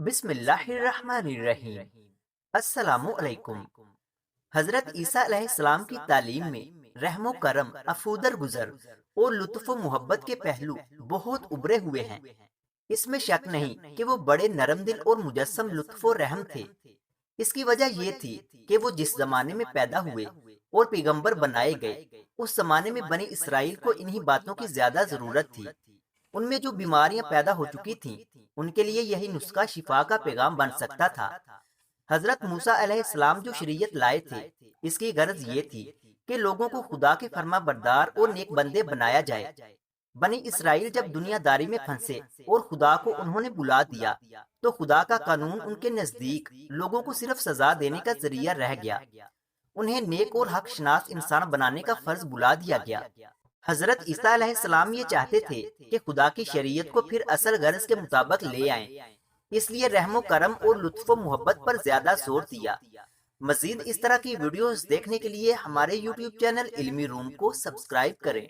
بسم اللہ الرحمن الرحیم۔ السلام علیکم۔ حضرت عیسیٰ علیہ السلام کی تعلیم میں رحم و کرم، افودر گزر اور لطف و محبت کے پہلو بہت ابھرے ہوئے ہیں۔ اس میں شک نہیں کہ وہ بڑے نرم دل اور مجسم لطف و رحم تھے۔ اس کی وجہ یہ تھی کہ وہ جس زمانے میں پیدا ہوئے اور پیغمبر بنائے گئے، اس زمانے میں بنی اسرائیل کو انہی باتوں کی زیادہ ضرورت تھی۔ ان میں جو بیماریاں پیدا ہو چکی تھیں، ان کے لیے یہی نسخہ شفا کا پیغام بن سکتا تھا۔ حضرت موسیٰ علیہ السلام جو شریعت لائے تھے، اس کی غرض یہ تھی کہ لوگوں کو خدا کے فرما بردار اور نیک بندے بنایا جائے۔ بنی اسرائیل جب دنیا داری میں پھنسے اور خدا کو انہوں نے بلا دیا، تو خدا کا قانون ان کے نزدیک لوگوں کو صرف سزا دینے کا ذریعہ رہ گیا۔ انہیں نیک اور حق شناس انسان بنانے کا فرض بلا دیا گیا۔ حضرت عیسیٰ علیہ السلام یہ چاہتے تھے کہ خدا کی شریعت کو پھر اصل غرض کے مطابق لے آئیں، اس لیے رحم و کرم اور لطف و محبت پر زیادہ زور دیا۔ مزید اس طرح کی ویڈیوز دیکھنے کے لیے ہمارے یوٹیوب چینل علمی روم کو سبسکرائب کریں۔